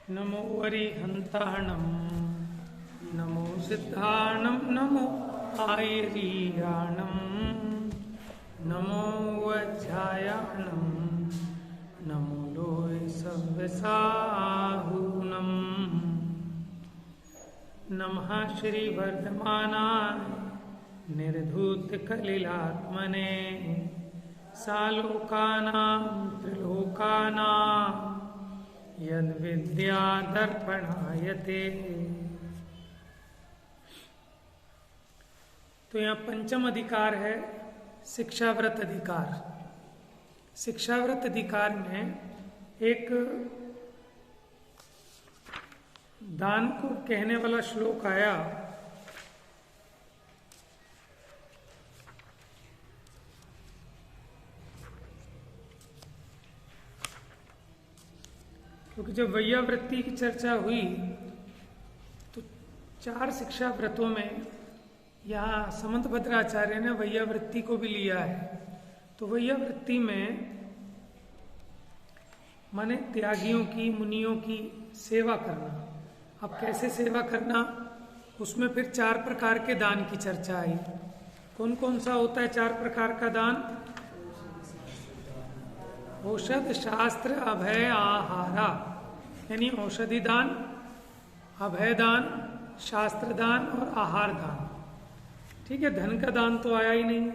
नमो अरिहन्ताणं नमो सिद्धाणं नमो आयरीयाणं नमो वज्रायाणं नमो लोय सव्यसाहूनं नमः श्रीवर्धमानाय निर्धूतकलिलात्मने सालोकानां त्रिलोकानां यद्विद्यादर्पणायते। तो यहाँ पंचम अधिकार है शिक्षाव्रत अधिकार। शिक्षाव्रत अधिकार में एक दान को कहने वाला श्लोक आया। क्योंकि जब वैयावृत्ति की चर्चा हुई तो 4 शिक्षा व्रतों में यहाँ समंतभद्राचार्य ने वैयावृत्ति को भी लिया है। तो वैयावृत्ति में माने त्यागियों की, मुनियों की सेवा करना। अब कैसे सेवा करना, उसमें फिर 4 प्रकार के दान की चर्चा आई। कौन कौन सा होता है 4 प्रकार का दान? औषध, शास्त्र, अभय, आहारा। यानी औषधि दान, अभय दान, शास्त्र दान और आहार दान। ठीक है, धन का दान तो आया ही नहीं।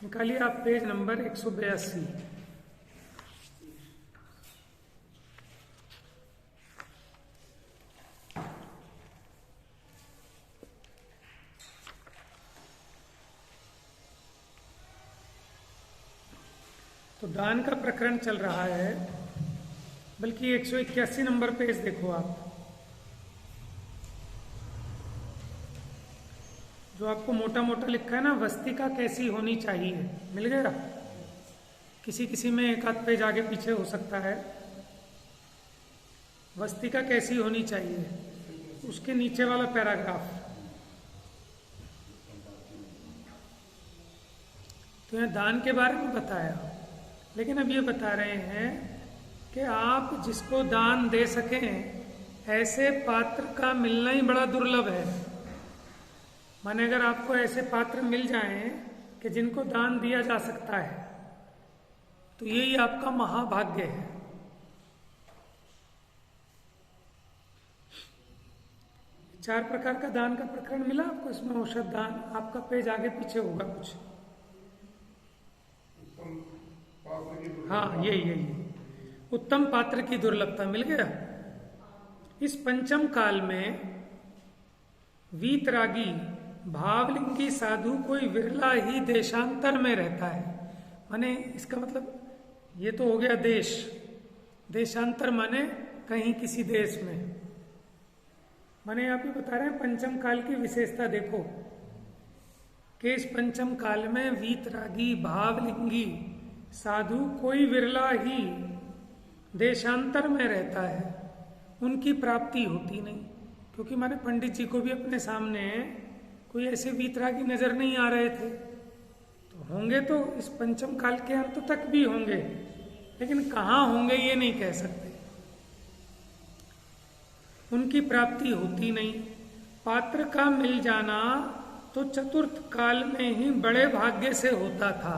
निकालिए आप पेज नंबर 182। तो दान का प्रकरण चल रहा है, बल्कि 181 नंबर पेज देखो आप। जो आपको मोटा मोटा लिखा है ना, वस्तिका कैसी होनी चाहिए, मिल गया? किसी किसी में एक आध पेज आगे पीछे हो सकता है। वस्तिका कैसी होनी चाहिए, उसके नीचे वाला पैराग्राफ। तो यहाँ दान के बारे में बताया, लेकिन अब ये बता रहे हैं कि आप जिसको दान दे सकें, ऐसे पात्र का मिलना ही बड़ा दुर्लभ है। माने अगर आपको ऐसे पात्र मिल जाएं कि जिनको दान दिया जा सकता है, तो यही आपका महाभाग्य है। चार प्रकार का दान का प्रकरण मिला आपको इसमें। औषध दान आपका पेज आगे पीछे होगा कुछ। हाँ, यही उत्तम पात्र की दुर्लभता, मिल गया। इस पंचम काल में वीतरागी भावलिंगी साधु कोई विरला ही देशांतर में रहता है। माने इसका मतलब ये तो हो गया देश। देशांतर माने कहीं किसी देश में। माने आप ही बता रहे हैं पंचम काल की विशेषता देखो कि इस पंचम काल में वीतरागी भावलिंगी साधु कोई विरला ही देशांतर में रहता है। उनकी प्राप्ति होती नहीं, क्योंकि माने पंडित जी को भी अपने सामने कोई ऐसे वीतरागी नजर नहीं आ रहे थे। तो होंगे तो इस पंचम काल के अंत तक भी होंगे, लेकिन कहाँ होंगे ये नहीं कह सकते। उनकी प्राप्ति होती नहीं। पात्र का मिल जाना तो चतुर्थ काल में ही बड़े भाग्य से होता था,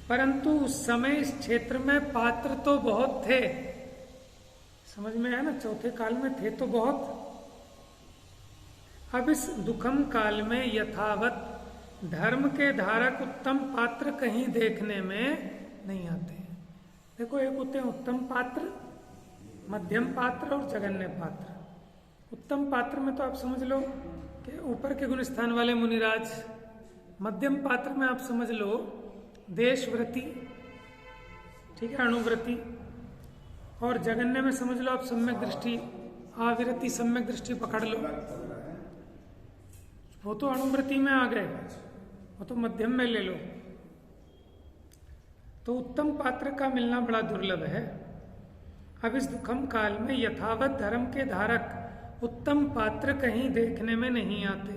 परंतु उस समय इस क्षेत्र में पात्र तो बहुत थे। समझ में आया ना? चौथे काल में थे तो बहुत। अब इस दुखम काल में यथावत धर्म के धारक उत्तम पात्र कहीं देखने में नहीं आते। देखो, एक होते हैं उत्तम पात्र, मध्यम पात्र और जघन्य पात्र। उत्तम पात्र में तो आप समझ लो कि ऊपर के गुण स्थान वाले मुनिराज। मध्यम पात्र में आप समझ लो देशव्रति, ठीक है, अणुव्रति। और जगन्य में समझ लो आप सम्यक दृष्टि, आविरति, सम्यक दृष्टि पकड़ लो। वो तो अणुव्रति में आ गए, वो तो मध्यम में ले लो। तो उत्तम पात्र का मिलना बड़ा दुर्लभ है। अब इस दुखम काल में यथावत धर्म के धारक उत्तम पात्र कहीं देखने में नहीं आते।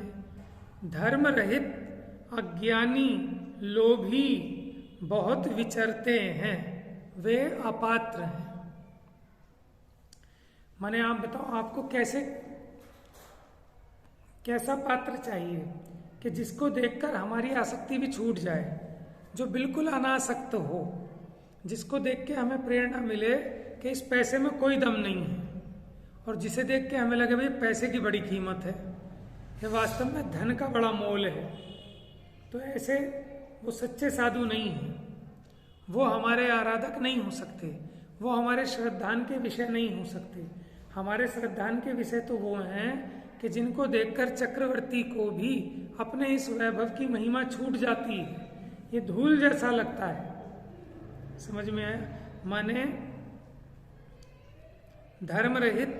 धर्म रहित अज्ञानी लोभी बहुत विचरते हैं, वे अपात्र हैं। माने आप बताओ, आपको कैसा पात्र चाहिए कि जिसको देखकर हमारी आसक्ति भी छूट जाए, जो बिल्कुल अनासक्त हो, जिसको देख के हमें प्रेरणा मिले कि इस पैसे में कोई दम नहीं है, और जिसे देख के हमें लगे भाई पैसे की बड़ी कीमत है, ये वास्तव में धन का बड़ा मोल है। तो ऐसे वो सच्चे साधु नहीं हैं, वो हमारे आराधक नहीं हो सकते, वो हमारे श्रद्धान के विषय नहीं हो सकते। हमारे श्रद्धान के विषय तो वो हैं कि जिनको देखकर चक्रवर्ती को भी अपने इस वैभव की महिमा छूट जाती है, ये धूल जैसा लगता है। समझ में आया? माने धर्म रहित,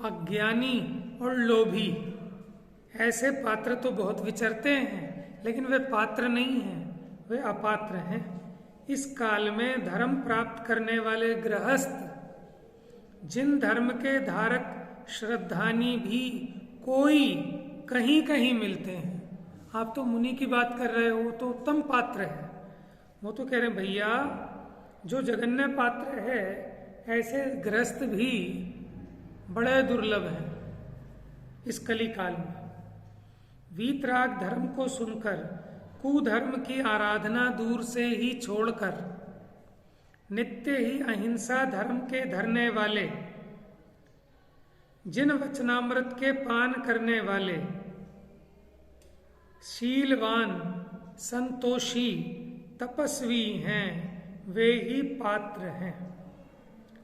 अज्ञानी और लोभी ऐसे पात्र तो बहुत विचरते हैं, लेकिन वे पात्र नहीं हैं, वे अपात्र हैं। इस काल में धर्म प्राप्त करने वाले गृहस्थ, जिन धर्म के धारक श्रद्धानी भी कोई कहीं कहीं मिलते हैं। आप तो मुनि की बात कर रहे हो, तो उत्तम पात्र है। वो तो कह रहे हैं भैया, जो जगन्य पात्र है, ऐसे गृहस्थ भी बड़े दुर्लभ हैं इस कली काल में। वीतराग धर्म को सुनकर कुधर्म की आराधना दूर से ही छोड़कर नित्य ही अहिंसा धर्म के धरने वाले, जिन वचनामृत के पान करने वाले, शीलवान, संतोषी, तपस्वी हैं, वे ही पात्र हैं।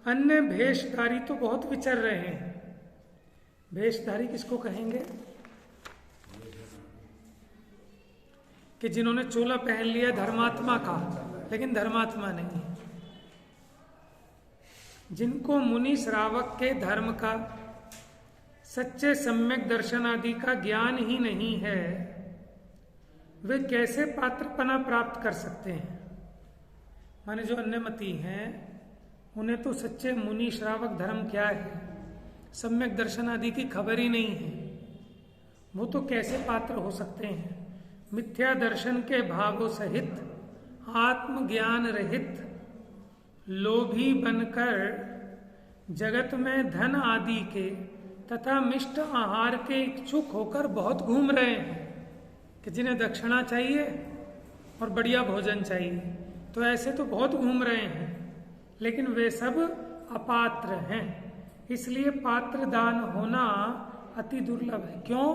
अन्य भेषधारी तो बहुत विचर रहे हैं। भेषधारी किसको कहेंगे? कि जिन्होंने चोला पहन लिया धर्मात्मा का, लेकिन धर्मात्मा नहीं, जिनको मुनि श्रावक के धर्म का, सच्चे सम्यक दर्शन आदि का ज्ञान ही नहीं है, वे कैसे पात्रपना प्राप्त कर सकते हैं? माने जो अन्यमती हैं, उन्हें तो सच्चे मुनि श्रावक धर्म क्या है, सम्यक दर्शन आदि की खबर ही नहीं है, वो तो कैसे पात्र हो सकते हैं? मिथ्या दर्शन के भावों सहित, आत्मज्ञान रहित, लोभी बनकर जगत में धन आदि के तथा मिष्ट आहार के इच्छुक होकर बहुत घूम रहे हैं कि जिन्हें दक्षिणा चाहिए और बढ़िया भोजन चाहिए, तो ऐसे तो बहुत घूम रहे हैं, लेकिन वे सब अपात्र हैं। इसलिए पात्र दान होना अति दुर्लभ है। क्यों?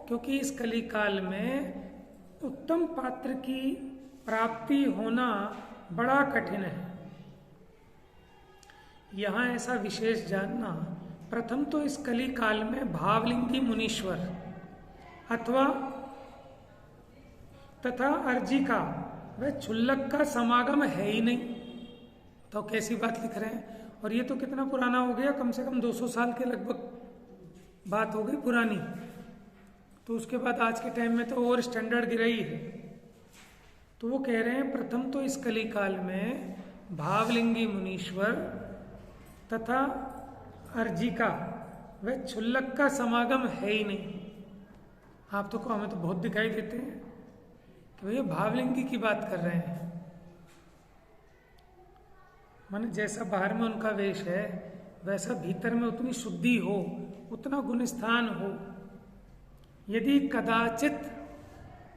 क्योंकि इस कली काल में उत्तम पात्र की प्राप्ति होना बड़ा कठिन है। यहाँ ऐसा विशेष जानना, प्रथम तो इस कली काल में भावलिंगी मुनीश्वर अथवा तथा अर्जिका वह क्षुल्लक का समागम है ही नहीं। तो कैसी बात लिख रहे हैं? और ये तो कितना पुराना हो गया, कम से कम 200 साल के लगभग बात हो गई पुरानी। तो उसके बाद आज के टाइम में तो और स्टैंडर्ड गिरा ही है। तो वो कह रहे हैं प्रथम तो इस कली काल में भावलिंगी मुनीश्वर तथा अर्जिका वह क्षुल्लक का समागम है ही नहीं। आप तो को हमें तो बहुत दिखाई देते हैं कि भैया भावलिंगी की बात कर रहे हैं। माने जैसा बाहर में उनका वेश है, वैसा भीतर में उतनी शुद्धि हो, उतना गुणस्थान हो। यदि कदाचित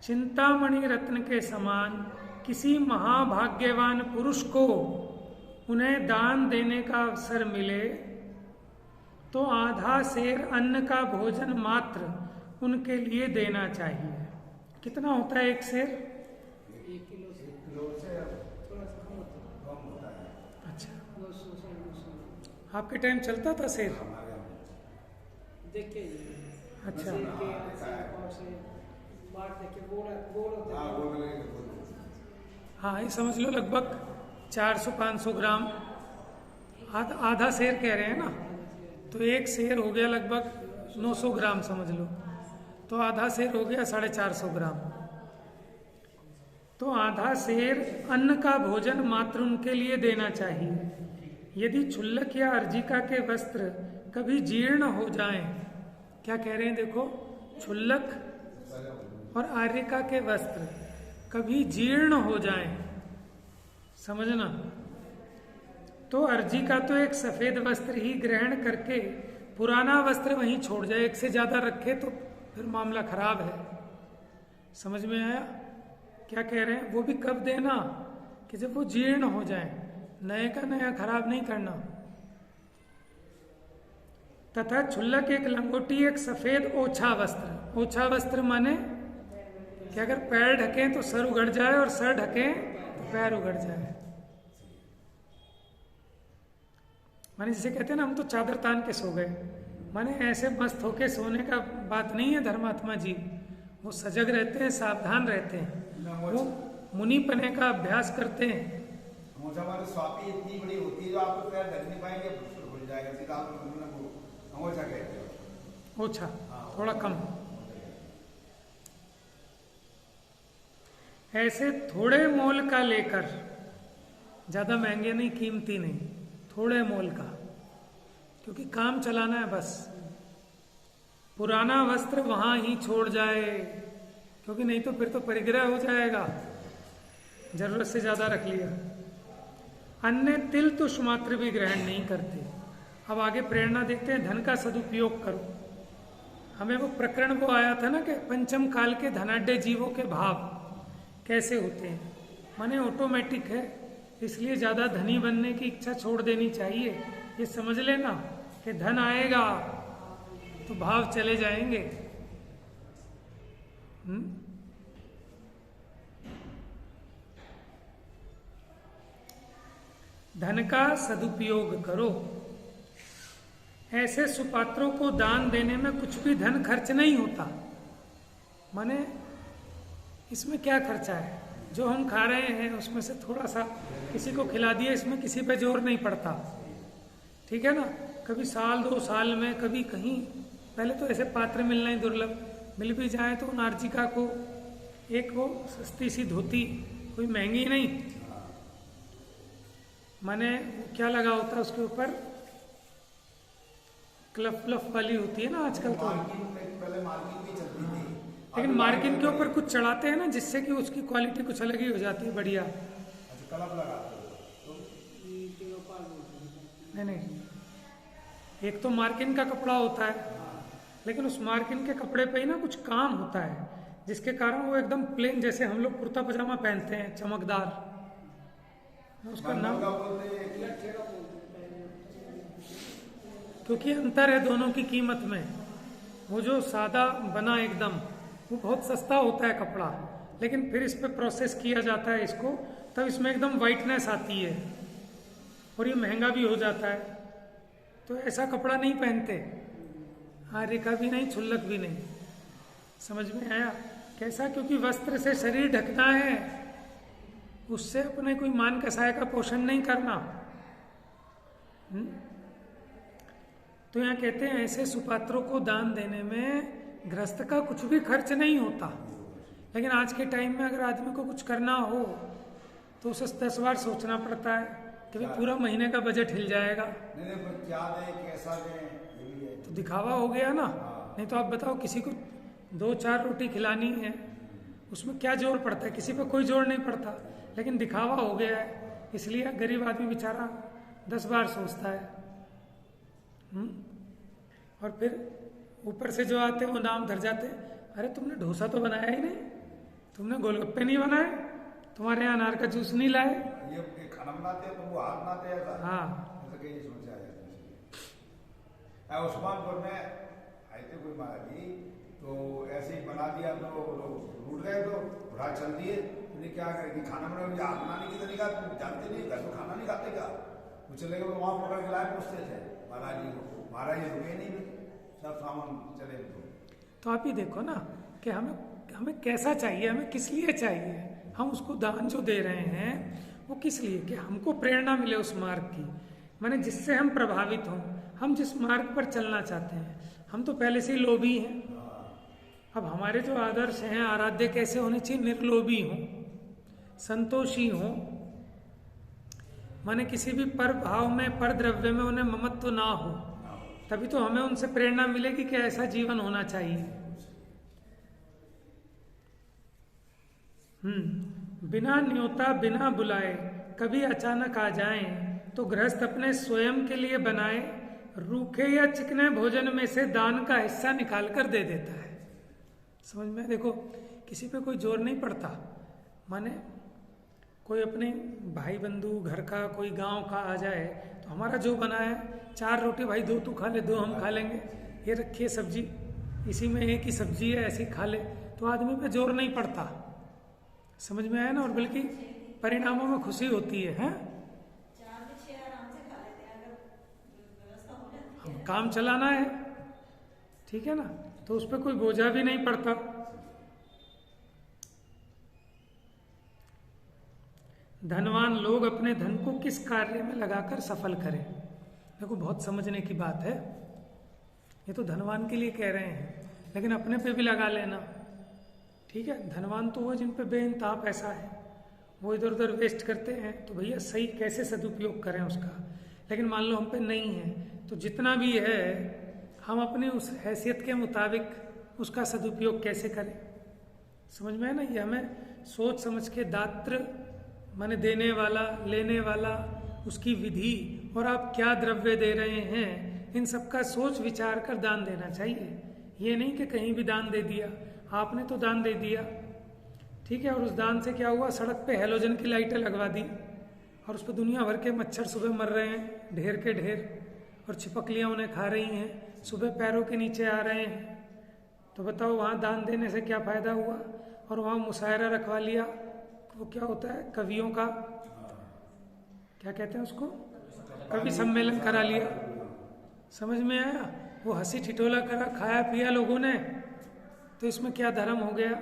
चिंतामणि रत्न के समान किसी महाभाग्यवान पुरुष को उन्हें दान देने का अवसर मिले, तो आधा सेर अन्न का भोजन मात्र उनके लिए देना चाहिए। कितना होता है एक सेर? 1 किलो से थोड़ा सा कम होता है। अच्छा, 200 आपके टाइम चलता था सेर? देखिए, अच्छा, हाँ ये समझ लो लगभग 400-500 ग्राम, आधा सेर कह रहे हैं ना, तो एक सेर हो गया लगभग 900 ग्राम समझ लो, तो आधा सेर हो गया 450 ग्राम। तो आधा सेर अन्न का भोजन मात्र उनके लिए देना चाहिए। यदि क्षुल्लक या अर्जिका के वस्त्र कभी जीर्ण हो जाएं, क्या कह रहे हैं देखो, क्षुल्लक और आर्यिका के वस्त्र कभी जीर्ण हो जाएं, समझना। तो अर्जी का तो एक सफेद वस्त्र ही ग्रहण करके पुराना वस्त्र वहीं छोड़ जाए, एक से ज्यादा रखे तो फिर मामला खराब है। समझ में आया क्या कह रहे हैं? वो भी कब देना कि जब वो जीर्ण हो जाए, नए का नया खराब नहीं करना। तथा क्षुल्लक एक लंगोटी एक सफेद ओछा वस्त्र। ओछा वस्त्र माने कि अगर पैर ढकें तो सर उगड़ जाए और सर ढकें तो पैर उगड़ जाए। माने जिसे कहते हैं ना हम तो चादर तान के सो गए, माने ऐसे मस्त होके सोने का बात नहीं है धर्मात्मा जी। वो सजग रहते हैं, सावधान रहते हैं, वो मुनि पने का अभ्यास करते हैं। हमारी स्वापी इतनी बड़ी होती है जो आपको पैर ढक नहीं पाएंगे, खुल जाएगा सीधा। अंगोछा कहते हैं, ओछा थोड़ा कम। ऐसे थोड़े मोल का लेकर, ज्यादा महंगे नहीं, कीमती नहीं, थोड़े मोल का, क्योंकि काम चलाना है बस। पुराना वस्त्र वहां ही छोड़ जाए, क्योंकि नहीं तो फिर तो परिग्रह हो जाएगा, जरूरत से ज्यादा रख लिया। अन्य तिल तुष मात्र भी ग्रहण नहीं करते। अब आगे प्रेरणा देखते हैं, धन का सदुपयोग करो। हमें वो प्रकरण वो आया था ना कि पंचम काल के धनाढ्य जीवों के भाव कैसे होते हैं, माने ऑटोमेटिक है, इसलिए ज्यादा धनी बनने की इच्छा छोड़ देनी चाहिए। ये समझ लेना कि धन आएगा तो भाव चले जाएंगे। धन का सदुपयोग करो। ऐसे सुपात्रों को दान देने में कुछ भी धन खर्च नहीं होता। माने इसमें क्या खर्चा है? जो हम खा रहे हैं उसमें से थोड़ा सा किसी को खिला दिया, इसमें किसी पे जोर नहीं पड़ता, ठीक है ना। कभी साल 2 साल में कभी कहीं, पहले तो ऐसे पात्र मिलना ही दुर्लभ, मिल भी जाए तो नार्जिका को एक वो सस्ती सी धोती, कोई महंगी नहीं, माने क्या लगा होता है उसके ऊपर, क्लफ फ्लफ वाली होती है ना आजकल तो, पहले मार्किंग भी चलती थी, लेकिन मार्किन के ऊपर कुछ चढ़ाते हैं ना जिससे कि उसकी क्वालिटी कुछ अलग ही हो जाती है, बढ़िया। नहीं, एक तो मार्किन का कपड़ा होता है, लेकिन उस मार्किन के कपड़े पे ही ना कुछ काम होता है जिसके कारण वो एकदम प्लेन, जैसे हम लोग कुर्ता पजामा पहनते हैं चमकदार, उसका नाम, क्योंकि अंतर है दोनों की कीमत में। वो जो सादा बना एकदम, वो बहुत सस्ता होता है कपड़ा, लेकिन फिर इस पे प्रोसेस किया जाता है इसको, तब इसमें एकदम वाइटनेस आती है और ये महंगा भी हो जाता है। तो ऐसा कपड़ा नहीं पहनते, आर्य का भी नहीं, क्षुल्लक भी नहीं। समझ में आया कैसा? क्योंकि वस्त्र से शरीर ढकना है, उससे अपने कोई मान कसाय का पोषण नहीं करना। तो यहाँ कहते हैं ऐसे सुपात्रों को दान देने में गृहस्थ का कुछ भी खर्च नहीं होता। लेकिन आज के टाइम में अगर आदमी को कुछ करना हो तो उसे 10 बार सोचना पड़ता है कि भाई पूरा महीने का बजट हिल जाएगा। नहीं, क्या दें, कैसा दें, तो दिखावा हो गया ना। नहीं तो आप बताओ, किसी को 2-4 रोटी खिलानी है, उसमें क्या जोर पड़ता है? किसी पे कोई जोर नहीं पड़ता, लेकिन दिखावा हो गया है, इसलिए गरीब आदमी बेचारा 10 बार सोचता है। और फिर ऊपर से जो आते वो नाम धर जाते, अरे तुमने डोसा तो बनाया ही नहीं, तुमने गोलगप्पे नहीं बनाए, तुम्हारे यहाँ अनार का जूस नहीं लाए, ये खाना बनाते हैं तो वो हाथ बनाते हैं ऐसा। हाँ, ऐसा कहीं सोचा है। उस्मानपुर में आए थे कोई महाराज जी, तो ऐसे ही बना दिया तो लोग रूठ गए, तो रात चल दिए, उन्हें क्या करेंगे, खाना बनाने हाथ बनाने की तरीका जानते नहीं, घर में खाना नहीं खाते क्या, वो चले गए, वहाँ पकड़ के लाए, पूछते थे महाराज जी को, महाराज जी रुके नहीं, सब सामान चले। तो आप ही देखो ना कि हमें कैसा चाहिए, हमें किस लिए चाहिए, हम उसको दान जो दे रहे हैं वो किस लिए, कि हमको प्रेरणा मिले उस मार्ग की, माने जिससे हम प्रभावित हों, हम जिस मार्ग पर चलना चाहते हैं। हम तो पहले से ही लोभी हैं। अब हमारे जो आदर्श हैं आराध्य कैसे होने चाहिए? निर्लोभी हों, संतोषी हों, माने किसी भी पर भाव में, पर द्रव्य में उन्हें ममत्व ना हो, तभी तो हमें उनसे प्रेरणा मिलेगी कि ऐसा जीवन होना चाहिए। बिना न्योता बिना बुलाए कभी अचानक आ जाएं तो गृहस्थ अपने स्वयं के लिए बनाए रूखे या चिकने भोजन में से दान का हिस्सा निकाल कर दे देता है। समझ में? देखो, किसी पे कोई जोर नहीं पड़ता। माने कोई अपने भाई बंधु घर का कोई गांव का आ जाए तो हमारा जो बना है 4 रोटी भाई 2 तू खा ले, 2 हम खा लेंगे, ये रखिए सब्जी, इसी में एक ही सब्जी है, ऐसी खा ले, तो आदमी पे जोर नहीं पड़ता। समझ में आया ना? और बल्कि परिणामों में खुशी होती है, हैं? हम काम चलाना है, ठीक है ना, तो उस पर कोई बोझा भी नहीं पड़ता। धनवान लोग अपने धन को किस कार्य में लगाकर सफल करें। देखो, बहुत समझने की बात है। ये तो धनवान के लिए कह रहे हैं, लेकिन अपने पे भी लगा लेना, ठीक है? धनवान तो वो जिन पे बेइंतहा पैसा है, वो इधर उधर वेस्ट करते हैं, तो भैया सही कैसे सदुपयोग करें उसका। लेकिन मान लो हम पे नहीं है, तो जितना भी है हम अपने उस हैसियत के मुताबिक उसका सदुपयोग कैसे करें। समझ में है ना? ये हमें सोच समझ के दात्र माने देने वाला, लेने वाला, उसकी विधि और आप क्या द्रव्य दे रहे हैं, इन सब का सोच विचार कर दान देना चाहिए। ये नहीं कि कहीं भी दान दे दिया। आपने तो दान दे दिया, ठीक है, और उस दान से क्या हुआ? सड़क पे हैलोजन की लाइटें लगवा दी और उस पर दुनिया भर के मच्छर सुबह मर रहे हैं, ढेर के ढेर, और छिपकलियां उन्हें खा रही हैं, सुबह पैरों के नीचे आ रहे हैं। तो बताओ वहाँ दान देने से क्या फायदा हुआ? और वहाँ मुशायरा रखवा लिया, वो क्या होता है, कवियों का क्या कहते हैं उसको, कवि सम्मेलन करा लिया। समझ में आया? वो हंसी ठिठोला करा, खाया पिया लोगों ने, तो इसमें क्या धर्म हो गया?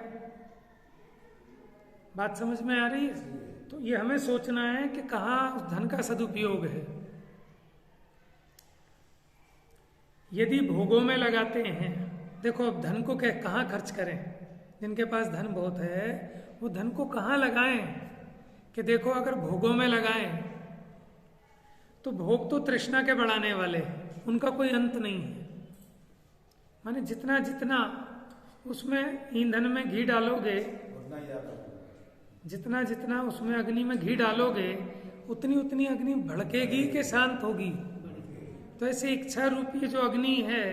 बात समझ में आ रही है? तो ये हमें सोचना है कि कहाँ उस धन का सदुपयोग है। यदि भोगों में लगाते हैं, देखो अब धन को कहाँ खर्च करें। जिनके पास धन बहुत है वो धन को कहाँ लगाएं? कि देखो, अगर भोगों में लगाएं तो भोग तो तृष्णा के बढ़ाने वाले हैं, उनका कोई अंत नहीं है। माने जितना जितना उसमें ईंधन में घी डालोगे, जितना जितना उसमें अग्नि में घी डालोगे, उतनी उतनी अग्नि भड़केगी कि शांत होगी। तो ऐसे इच्छा रूपी जो अग्नि है,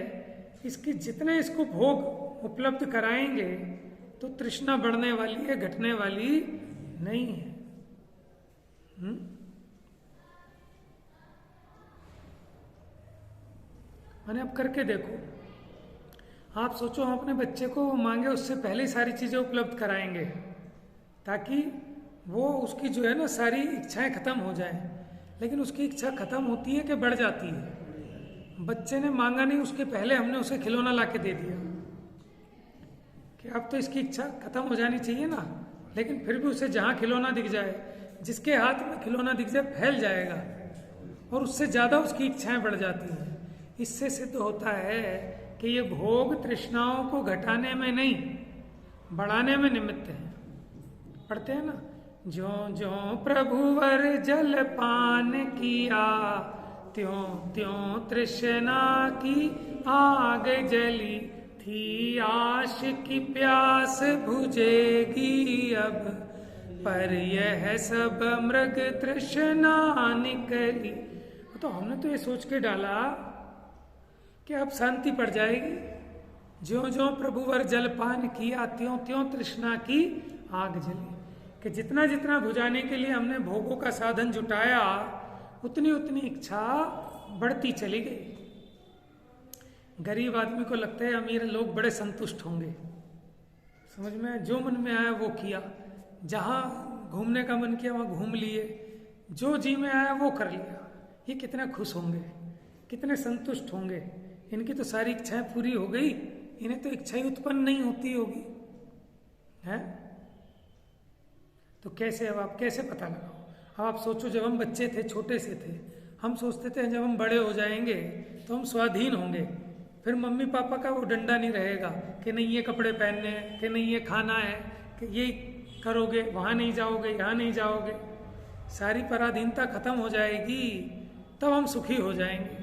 इसकी जितने इसको भोग उपलब्ध कराएंगे तो तृष्णा बढ़ने वाली है, घटने वाली नहीं है। मैंने अब करके देखो, आप सोचो हम अपने बच्चे को मांगे उससे पहले ही सारी चीजें उपलब्ध कराएंगे ताकि वो उसकी जो है ना सारी इच्छाएं खत्म हो जाएं। लेकिन उसकी इच्छा खत्म होती है कि बढ़ जाती है। बच्चे ने मांगा नहीं, उसके पहले हमने उसे खिलौना लाके दे दिया कि अब तो इसकी इच्छा खत्म हो जानी चाहिए ना, लेकिन फिर भी उसे जहां खिलौना दिख जाए, जिसके हाथ में खिलौना दिख जाए फैल जाएगा और उससे ज्यादा उसकी इच्छाएं बढ़ जाती हैं। इससे सिद्ध होता है कि ये भोग तृष्णाओं को घटाने में नहीं, बढ़ाने में निमित्त है। पढ़ते हैं ना, ज्यों ज्यों प्रभुवर जल पान किया, त्यों त्यों तृष्णा की आग जली, थी आश की प्यास बुझेगी अब, पर यह सब मृग तृष्णा निकली। तो हमने तो ये सोच के डाला कि अब शांति पड़ जाएगी। ज्यों ज्यों प्रभुवर जलपान किया, त्यों त्यों तृष्णा की आग जली। कि जितना जितना बुझाने के लिए हमने भोगों का साधन जुटाया, उतनी उतनी इच्छा बढ़ती चली गई। गरीब आदमी को लगता है अमीर लोग बड़े संतुष्ट होंगे। समझ में? जो मन में आया वो किया, जहां घूमने का मन किया वहां घूम लिए, जो जी में आया वो कर लिया। ये कितने खुश होंगे, कितने संतुष्ट होंगे। इनकी तो सारी इच्छाएं पूरी हो गई, इन्हें तो इच्छा ही उत्पन्न नहीं होती होगी, है? तो कैसे, अब आप कैसे पता लगाओ? अब आप सोचो, जब हम बच्चे थे, छोटे से थे, हम सोचते थे जब हम बड़े हो जाएंगे तो हम स्वाधीन होंगे, फिर मम्मी पापा का वो डंडा नहीं रहेगा कि नहीं ये कपड़े पहनने हैं, कि नहीं ये खाना है, कि ये करोगे, वहां नहीं जाओगे, यहाँ नहीं जाओगे। सारी पराधीनता खत्म हो जाएगी, तब हम सुखी हो जाएंगे।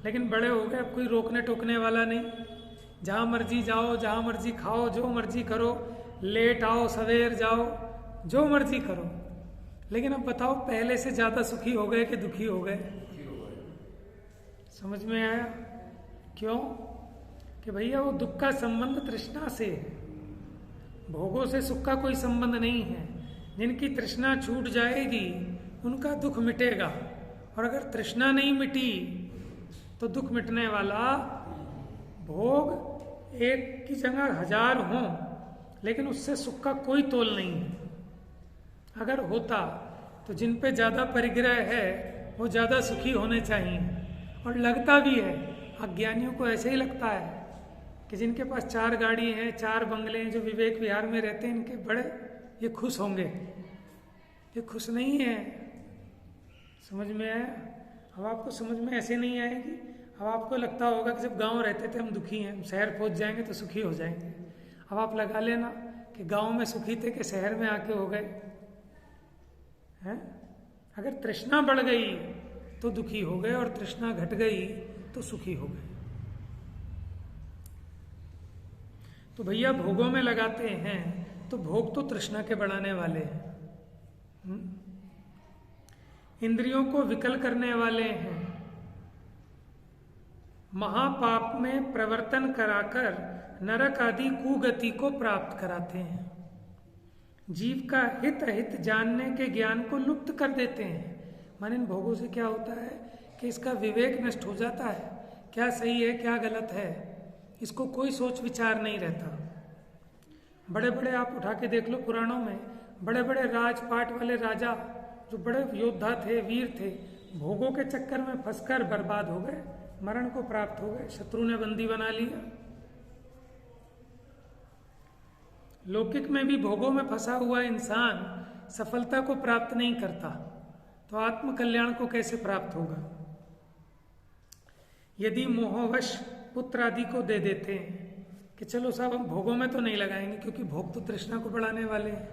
लेकिन बड़े हो गए, अब कोई रोकने टोकने वाला नहीं, जहां मर्जी जाओ, जहां मर्जी खाओ, जो मर्जी करो, लेट आओ सवेर जाओ, जो मर्जी करो, लेकिन अब बताओ पहले से ज्यादा सुखी हो गए कि दुखी हो गए? समझ में आया? क्यों? कि भैया वो दुख का संबंध तृष्णा से है, भोगों से सुख का कोई संबंध नहीं है। जिनकी तृष्णा छूट जाएगी उनका दुख मिटेगा, और अगर तृष्णा नहीं मिटी तो दुख मिटने वाला। भोग एक की जगह 1000 हों, लेकिन उससे सुख का कोई तोल नहीं है। अगर होता तो जिन पे ज्यादा परिग्रह है वो ज्यादा सुखी होने चाहिए, और लगता भी है। अज्ञानियों को ऐसे ही लगता है कि जिनके पास 4 गाड़ी हैं, 4 बंगले हैं, जो विवेक विहार में रहते हैं, इनके बड़े ये खुश होंगे। ये खुश नहीं है। समझ में आया? अब आपको समझ में ऐसे नहीं आएगी। अब आपको लगता होगा कि जब गांव रहते थे हम दुखी हैं, शहर पहुंच जाएंगे तो सुखी हो जाएंगे। अब आप लगा लेना कि गांव में सुखी थे कि शहर में आके हो गए हैं। अगर तृष्णा बढ़ गई तो दुखी हो गए, और तृष्णा घट गई तो सुखी हो गए। तो भैया भोगों में लगाते हैं तो भोग तो तृष्णा के बढ़ाने वाले हैं, इंद्रियों को विकल करने वाले हैं, महापाप में प्रवर्तन कराकर नरक आदि कुगति को प्राप्त कराते हैं, जीव का हित अहित जानने के ज्ञान को लुप्त कर देते हैं। माने इन भोगों से क्या होता है कि इसका विवेक नष्ट हो जाता है, क्या सही है क्या गलत है, इसको कोई सोच विचार नहीं रहता। बड़े बड़े आप उठा के देख लो पुराणों में, बड़े बड़े राजपाट वाले राजा जो बड़े योद्धा थे, वीर थे, भोगों के चक्कर में फंसकर बर्बाद हो गए, मरण को प्राप्त हो गए, शत्रु ने बंदी बना लिया। लौकिक में भी भोगों में फंसा हुआ इंसान सफलता को प्राप्त नहीं करता, तो आत्म कल्याण को कैसे प्राप्त होगा? यदि मोहवश पुत्र आदि को दे देते हैं कि चलो साहब हम भोगों में तो नहीं लगाएंगे क्योंकि भोग तो तृष्णा को बढ़ाने वाले हैं,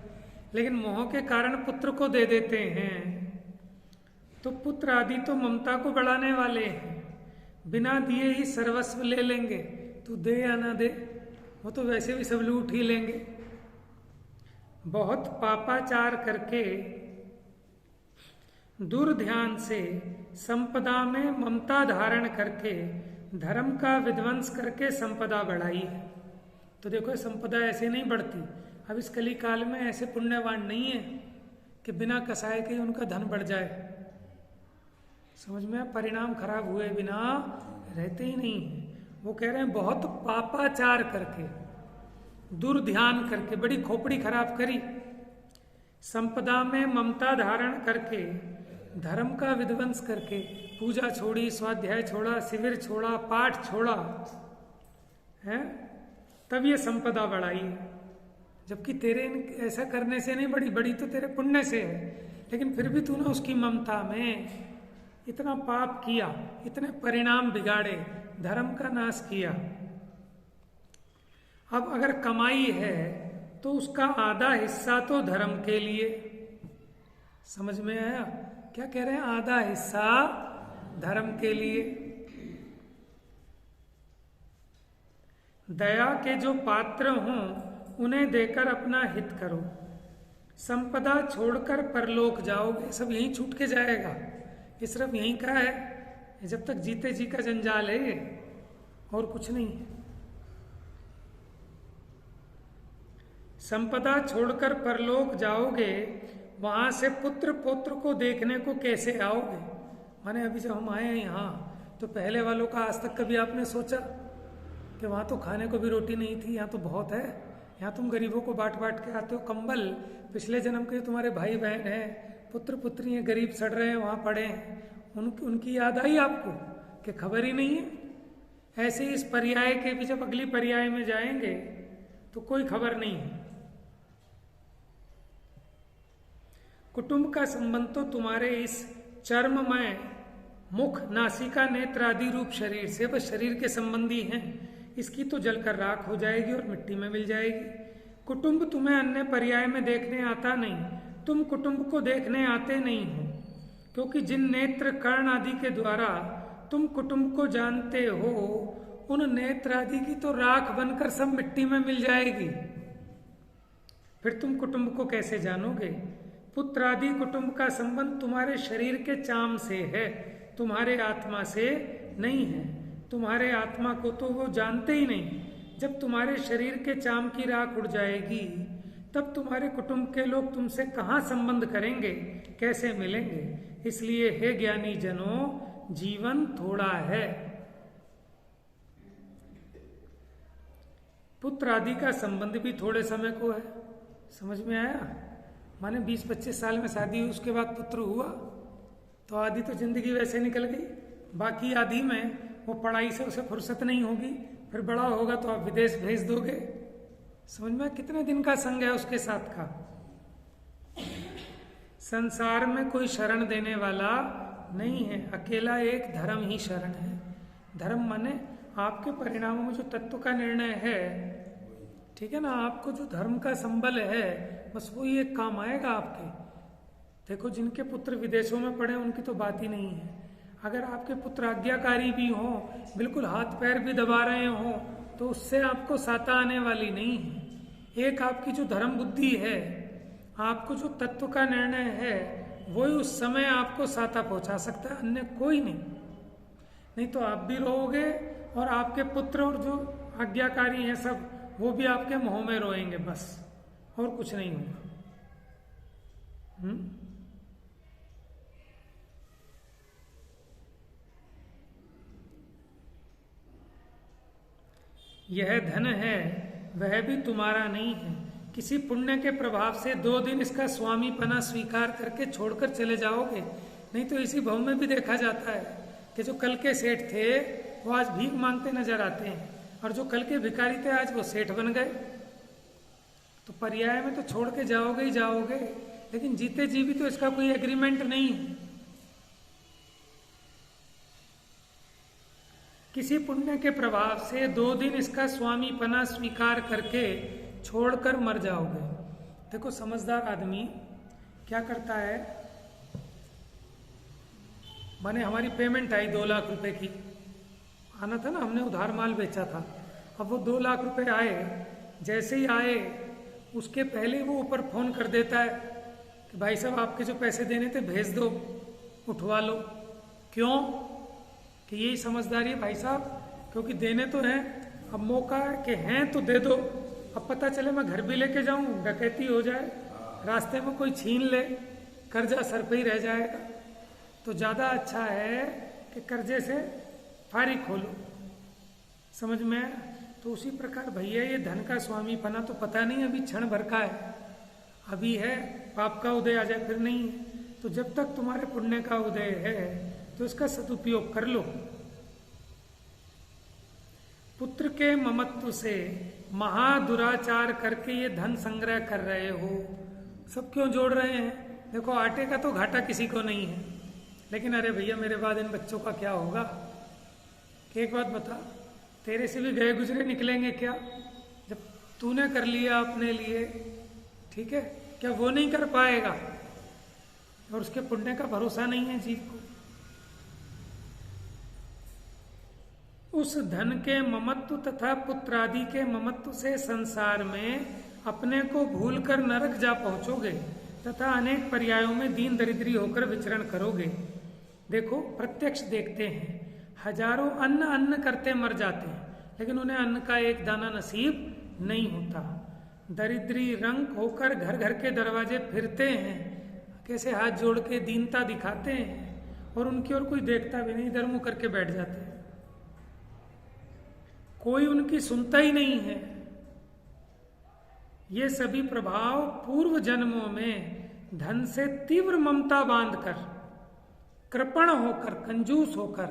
लेकिन मोह के कारण पुत्र को दे देते हैं, तो पुत्र आदि तो ममता को बढ़ाने वाले हैं, बिना दिए ही सर्वस्व ले लेंगे, तू दे या ना दे, वो तो वैसे भी सब लूट ही लेंगे। बहुत पापाचार करके दुर्ध्यान से संपदा में ममता धारण करके धर्म का विध्वंस करके संपदा बढ़ाई है। तो देखो संपदा ऐसे नहीं बढ़ती। अब इस कली काल में ऐसे पुण्यवान नहीं है कि बिना कसाय के उनका धन बढ़ जाए। समझ में? परिणाम खराब हुए बिना रहते ही नहीं। वो कह रहे हैं बहुत पापाचार करके, दुर्ध्यान करके, बड़ी खोपड़ी खराब करी, संपदा में ममता धारण करके, धर्म का विध्वंस करके, पूजा छोड़ी, स्वाध्याय छोड़ा, शिविर छोड़ा, पाठ छोड़ा है, तब ये संपदा बढ़ाई। जबकि तेरे ऐसा करने से नहीं बढ़ी, बड़ी तो तेरे पुण्य से है, लेकिन फिर भी तूने उसकी ममता में इतना पाप किया, इतने परिणाम बिगाड़े, धर्म का नाश किया। अब अगर कमाई है तो उसका आधा हिस्सा तो धर्म के लिए। समझ में आया? क्या कह रहे हैं? आधा हिस्सा धर्म के लिए। दया के जो पात्र हों उन्हें देकर अपना हित करो, संपदा छोड़कर परलोक जाओगे। सब यहीं छूट के जाएगा, ये सिर्फ यहीं का है, जब तक जीते जी का जंजाल है ये, और कुछ नहीं है। संपदा छोड़कर परलोक जाओगे, वहां से पुत्र पौत्र को देखने को कैसे आओगे? माने अभी जब हम आए हैं यहाँ, तो पहले वालों का आज तक कभी आपने सोचा कि वहां तो खाने को भी रोटी नहीं थी, यहाँ तो बहुत है, यहाँ तुम गरीबों को बांट बांट के आते हो, कंबल पिछले जन्म के तुम्हारे भाई बहन हैं, पुत्र पुत्री हैं, गरीब सड़ रहे हैं, वहां पड़े हैं, उनकी याद आई आपको कि खबर ही नहीं है? ऐसे ही इस पर्याय के भी जब अगली पर्याय में जाएंगे तो कोई खबर नहीं है। कुटुंब का संबंध तो तुम्हारे इस चर्ममय मुख, नासिका, नेत्र आदि रूप शरीर से बस शरीर के संबंधी हैं। इसकी तो जलकर राख हो जाएगी और मिट्टी में मिल जाएगी। कुटुंब तुम्हें अन्य पर्याय में देखने आता नहीं, तुम कुटुंब को देखने आते नहीं हो, क्योंकि जिन नेत्र कर्ण आदि के द्वारा तुम कुटुंब को जानते हो, उन नेत्र आदि की तो राख बनकर सब मिट्टी में मिल जाएगी। फिर तुम कुटुंब को कैसे जानोगे? पुत्र आदि कुटुंब का संबंध तुम्हारे शरीर के चाम से है, तुम्हारे आत्मा से नहीं है। तुम्हारे आत्मा को तो वो जानते ही नहीं। जब तुम्हारे शरीर के चाम की राख उड़ जाएगी तब तुम्हारे कुटुंब के लोग तुमसे कहाँ संबंध करेंगे, कैसे मिलेंगे? इसलिए हे ज्ञानी जनों, जीवन थोड़ा है। पुत्र आदि का संबंध भी थोड़े समय को है। समझ में आया? माने 20-25 साल में शादी हुई, उसके बाद पुत्र हुआ तो आधी तो जिंदगी वैसे निकल गई। बाकी आधी में वो पढ़ाई से उसे फुर्सत नहीं होगी, फिर बड़ा होगा तो आप विदेश भेज दोगे। समझ में? कितने दिन का संग है उसके साथ का। संसार में कोई शरण देने वाला नहीं है, अकेला एक धर्म ही शरण है। धर्म माने आपके परिणामों में जो तत्व का निर्णय है, ठीक है ना, आपको जो धर्म का संबल है बस वही एक काम आएगा आपके। देखो जिनके पुत्र विदेशों में पढ़े उनकी तो बात ही नहीं है। अगर आपके पुत्र आज्ञाकारी भी हो, बिल्कुल हाथ पैर भी दबा रहे हो, तो उससे आपको साता आने वाली नहीं है। एक आपकी जो धर्म बुद्धि है, आपको जो तत्व का निर्णय है, वही उस समय आपको साता पहुंचा सकता है, अन्य कोई नहीं। नहीं तो आप भी रोओगे और आपके पुत्र और जो आज्ञाकारी हैं सब, वो भी आपके मुंह में रोएंगे, बस और कुछ नहीं होगा। यह धन है, वह भी तुम्हारा नहीं है। किसी पुण्य के प्रभाव से 2 दिन इसका स्वामीपना स्वीकार करके छोड़कर चले जाओगे। नहीं तो इसी भव में भी देखा जाता है कि जो कल के सेठ थे वो आज भीख मांगते नजर आते हैं, और जो कल के भिखारी थे आज वो सेठ बन गए। तो पर्याय में तो छोड़ के जाओगे ही जाओगे, लेकिन जीते जी भी तो इसका कोई एग्रीमेंट नहीं है। किसी पुण्य के प्रभाव से 2 दिन इसका स्वामीपना स्वीकार करके छोड़कर मर जाओगे। देखो समझदार आदमी क्या करता है, माने हमारी पेमेंट आई 2 लाख रुपए की, आना था ना, हमने उधार माल बेचा था। अब वो 2 लाख रुपए आए, जैसे ही आए उसके पहले वो ऊपर फोन कर देता है कि भाई साहब आपके जो पैसे देने थे भेज दो, उठवा लो। क्यों? कि यही समझदारी है भाई साहब, क्योंकि देने तो हैं, अब मौका के हैं तो दे दो। अब पता चले मैं घर भी लेके जाऊं, डकैती हो जाए, रास्ते में कोई छीन ले, कर्जा सर पे ही रह जाएगा। तो ज्यादा अच्छा है कि कर्जे से फारिग हो लो। समझ में आया? तो उसी प्रकार भैया ये धन का स्वामीपना तो पता नहीं, अभी क्षण भर का है, अभी है, पाप का उदय आ जाए फिर नहीं है। तो जब तक तुम्हारे पुण्य का उदय है तो इसका सदुपयोग कर लो। पुत्र के ममत्व से महादुराचार करके ये धन संग्रह कर रहे हो। सब क्यों जोड़ रहे हैं? देखो आटे का तो घाटा किसी को नहीं है, लेकिन अरे भैया मेरे बाद इन बच्चों का क्या होगा? कि एक बात बता, तेरे से भी गए गुजरे निकलेंगे क्या? जब तूने कर लिया अपने लिए, ठीक है, क्या वो नहीं कर पाएगा? और उसके पुण्य का भरोसा नहीं है जीव को। उस धन के ममत्व तथा पुत्र आदि के ममत्व से संसार में अपने को भूलकर नरक जा पहुंचोगे तथा अनेक पर्यायों में दीन दरिद्री होकर विचरण करोगे। देखो प्रत्यक्ष देखते हैं, हजारों अन्न करते मर जाते हैं, लेकिन उन्हें अन्न का एक दाना नसीब नहीं होता। दरिद्री रंग होकर घर घर के दरवाजे फिरते हैं, कैसे हाथ जोड़ के दीनता दिखाते हैं, और उनकी ओर कोई देखता भी नहीं, इधर मुंह करके बैठ जाते हैं, कोई उनकी सुनता ही नहीं है। ये सभी प्रभाव पूर्व जन्मों में धन से तीव्र ममता बांधकर, कृपण होकर, कंजूस होकर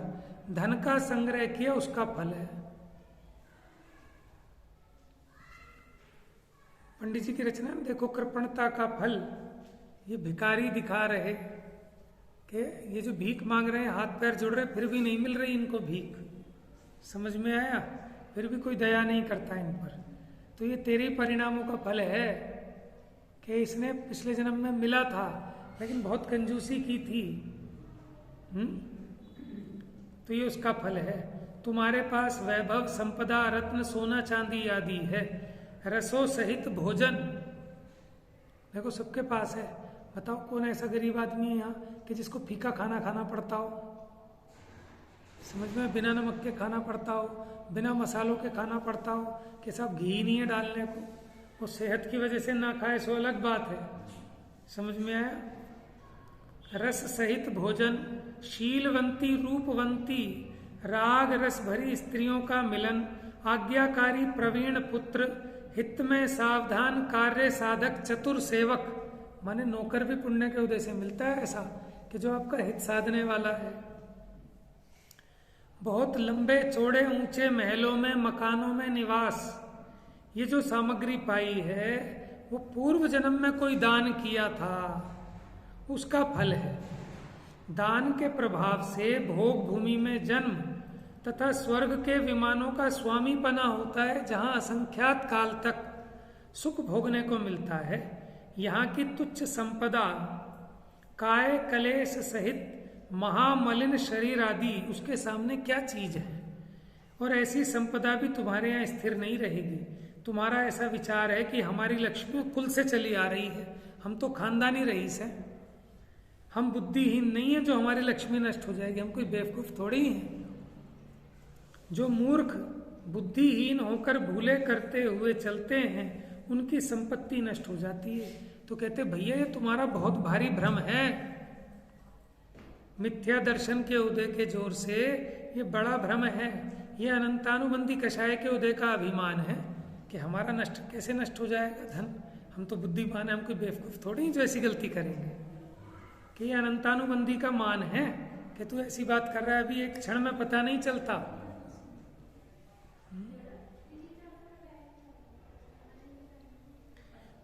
धन का संग्रह किया, उसका फल है। पंडित जी की रचना में देखो, कृपणता का फल ये भिखारी दिखा रहे कि ये जो भीख मांग रहे हैं, हाथ पैर जोड़ रहे, फिर भी नहीं मिल रही इनको भीख। समझ में आया? फिर भी कोई दया नहीं करता इन पर। तो ये तेरे परिणामों का फल है कि इसने पिछले जन्म में मिला था लेकिन बहुत कंजूसी की थी। तो ये उसका फल है। तुम्हारे पास वैभव, संपदा, रत्न, सोना चांदी आदि है, रसों सहित भोजन, देखो सबके पास है। बताओ कौन ऐसा गरीब आदमी है यहाँ कि जिसको फीका खाना खाना पड़ता हो, समझ में, बिना नमक के खाना पड़ता हो, बिना मसालों के खाना पड़ता हो, कि सब घी नहीं है डालने को, वो सेहत की वजह से ना खाए सो अलग बात है। समझ में आया? रस सहित भोजन, शीलवंती रूपवंती, राग रस भरी स्त्रियों का मिलन, आज्ञाकारी प्रवीण पुत्र, हित में सावधान कार्य साधक चतुर सेवक। माने नौकर भी पुण्य के उदय से मिलता है ऐसा कि जो आपका हित साधने वाला है। बहुत लंबे चौड़े ऊंचे महलों में मकानों में निवास। ये जो सामग्री पाई है वो पूर्व जन्म में कोई दान किया था, उसका फल है। दान के प्रभाव से भोग भूमि में जन्म तथा स्वर्ग के विमानों का स्वामी बना होता है, जहां असंख्यात काल तक सुख भोगने को मिलता है। यहाँ की तुच्छ संपदा काय कलेश सहित महामलिन शरीर आदि उसके सामने क्या चीज है। और ऐसी संपदा भी तुम्हारे यहाँ स्थिर नहीं रहेगी। तुम्हारा ऐसा विचार है कि हमारी लक्ष्मी कुल से चली आ रही है, हम तो खानदानी रईस हैं, हम बुद्धिहीन नहीं है जो हमारी लक्ष्मी नष्ट हो जाएगी। हम कोई बेवकूफ थोड़ी हैं। जो मूर्ख बुद्धिहीन होकर भूले करते हुए चलते हैं उनकी संपत्ति नष्ट हो जाती है। तो कहते भैया ये तुम्हारा बहुत भारी भ्रम है। मिथ्या दर्शन के उदय के जोर से ये बड़ा भ्रम है। ये अनंतानुबंधी कषाय के उदय का अभिमान है कि हमारा नष्ट कैसे नष्ट हो जाएगा धन। हम तो बुद्धिमान है, हम कोई बेवकूफ थोड़ी जो ऐसी गलती करेंगे। कि ये अनंतानुबंधी का मान है कि तू ऐसी बात कर रहा है, अभी एक क्षण में पता नहीं चलता।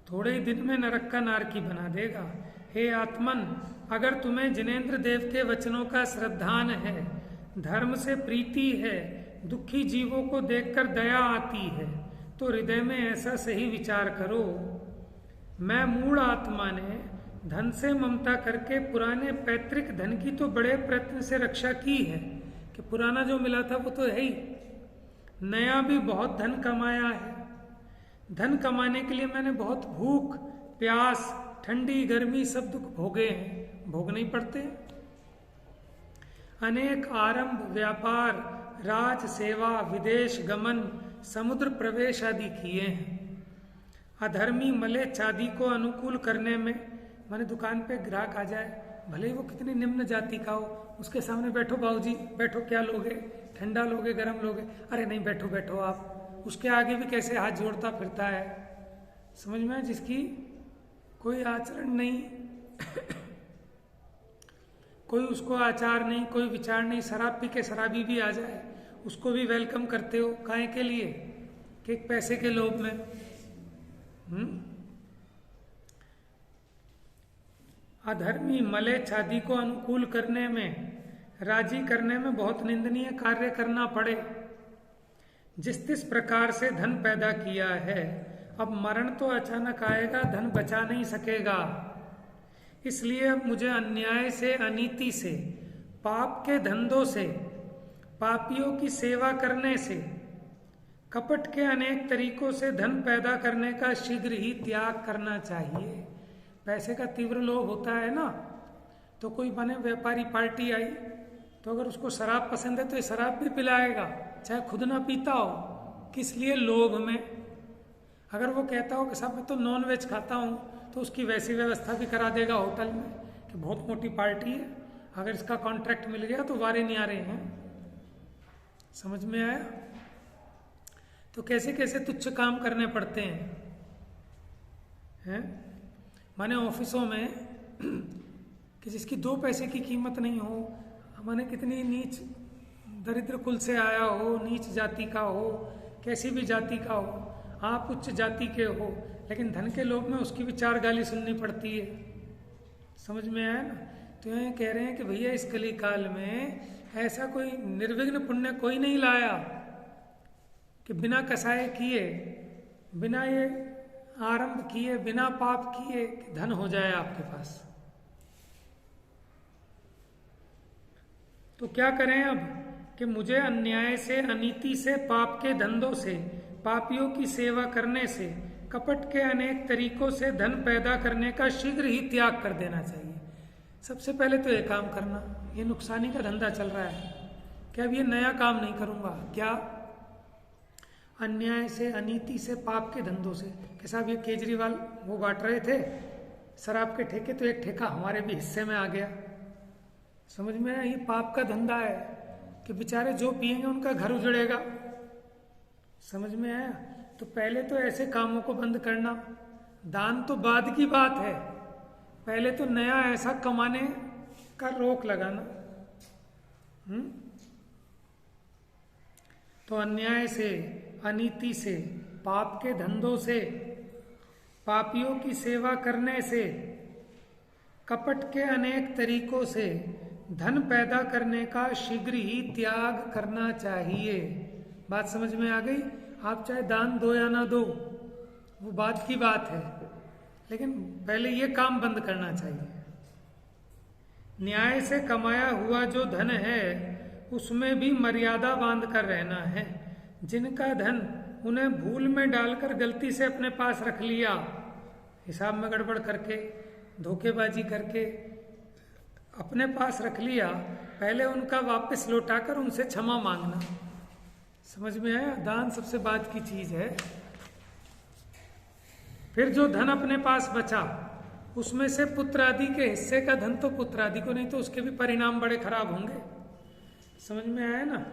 थोड़े ही दिन में नरक का नारकी बना देगा। हे आत्मन, अगर तुम्हें जिनेन्द्र देव के वचनों का श्रद्धान है, धर्म से प्रीति है, दुखी जीवों को देखकर दया आती है, तो हृदय में ऐसा सही विचार करो। मैं मूढ़ आत्मा ने धन से ममता करके पुराने पैतृक धन की तो बड़े प्रयत्न से रक्षा की है कि पुराना जो मिला था वो तो है ही, नया भी बहुत धन कमाया है। धन कमाने के लिए मैंने बहुत भूख प्यास ठंडी गर्मी सब दुख भोगे हैं, भोगने ही पड़ते। अनेक आरंभ व्यापार राज सेवा विदेश गमन समुद्र प्रवेश आदि किए हैं। अधर्मी मले चादी को अनुकूल करने में, माने दुकान पे ग्राहक आ जाए, भले ही वो कितनी निम्न जाति का हो, उसके सामने बैठो बाबूजी बैठो, क्या लोगे, ठंडा लोगे गर्म लोगे, अरे नहीं बैठो बैठो आप, उसके आगे भी कैसे हाथ जोड़ता फिरता है। समझ में, जिसकी कोई आचरण नहीं कोई उसको आचार नहीं, कोई विचार नहीं, शराब पी के शराबी भी आ जाए उसको भी वेलकम करते हो, काहे के लिए कि पैसे के लोभ में। अधर्मी मले छादी को अनुकूल करने में, राजी करने में बहुत निंदनीय कार्य करना पड़े। जिस जिस प्रकार से धन पैदा किया है, अब मरण तो अचानक आएगा, धन बचा नहीं सकेगा। इसलिए अब मुझे अन्याय से, अनीति से, पाप के धंधों से, पापियों की सेवा करने से, कपट के अनेक तरीकों से धन पैदा करने का शीघ्र ही त्याग करना चाहिए। पैसे का तीव्र लोभ होता है ना, तो कोई बने व्यापारी पार्टी आई तो अगर उसको शराब पसंद है तो ये शराब भी पिलाएगा, चाहे खुद ना पीता हो। किस लिए? लोभ में। अगर वो कहता हो कि साहब मैं तो नॉन वेज खाता हूँ, तो उसकी वैसी व्यवस्था भी करा देगा होटल में कि बहुत मोटी पार्टी है, अगर इसका कॉन्ट्रैक्ट मिल गया तो वारे नहीं आ रहे हैं। समझ में आया? तो कैसे कैसे तुच्छ काम करने पड़ते हैं? माने ऑफिसों में कि जिसकी 2 पैसे की कीमत नहीं हो, माने कितनी नीच दरिद्र कुल से आया हो, नीच जाति का हो, कैसी भी जाति का हो, आप उच्च जाति के हो, लेकिन धन के लोभ में उसकी भी 4 गाली सुननी पड़ती है। समझ में आया ना? तो ये कह रहे हैं कि भैया इस कली काल में ऐसा कोई निर्विघ्न पुण्य कोई नहीं लाया कि बिना कसाय किए, बिना ये आरंभ किए, बिना पाप किए धन हो जाए आपके पास। तो क्या करें अब कि मुझे अन्याय से, अनीति से, पाप के धंधों से, पापियों की सेवा करने से, कपट के अनेक तरीकों से धन पैदा करने का शीघ्र ही त्याग कर देना चाहिए। सबसे पहले तो ये काम करना, ये नुकसानी का धंधा चल रहा है कि अब ये नया काम नहीं करूंगा। क्या? अन्याय से, अनीति से, पाप के धंधों से। कि साहब ये केजरीवाल वो बांट रहे थे शराब के ठेके, तो एक ठेका हमारे भी हिस्से में आ गया। समझ में आया? ये पाप का धंधा है कि बेचारे जो पिएंगे उनका घर उजड़ेगा। समझ में आया? तो पहले तो ऐसे कामों को बंद करना। दान तो बाद की बात है, पहले तो नया ऐसा कमाने का रोक लगाना। तो अन्याय से, अनीति से, पाप के धंधों से, पापियों की सेवा करने से, कपट के अनेक तरीकों से धन पैदा करने का शीघ्र ही त्याग करना चाहिए। बात समझ में आ गई? आप चाहे दान दो या ना दो, वो बात की बात है, लेकिन पहले ये काम बंद करना चाहिए। न्याय से कमाया हुआ जो धन है उसमें भी मर्यादा बांध कर रहना है। जिनका धन उन्हें भूल में डालकर गलती से अपने पास रख लिया, हिसाब में गड़बड़ करके, धोखेबाजी करके अपने पास रख लिया, पहले उनका वापस लौटाकर उनसे क्षमा मांगना। समझ में आया? दान सबसे बाद की चीज है। फिर जो धन अपने पास बचा उसमें से पुत्र आदि के हिस्से का धन तो पुत्र आदि को, नहीं तो उसके भी परिणाम बड़े खराब होंगे। समझ में आया ना?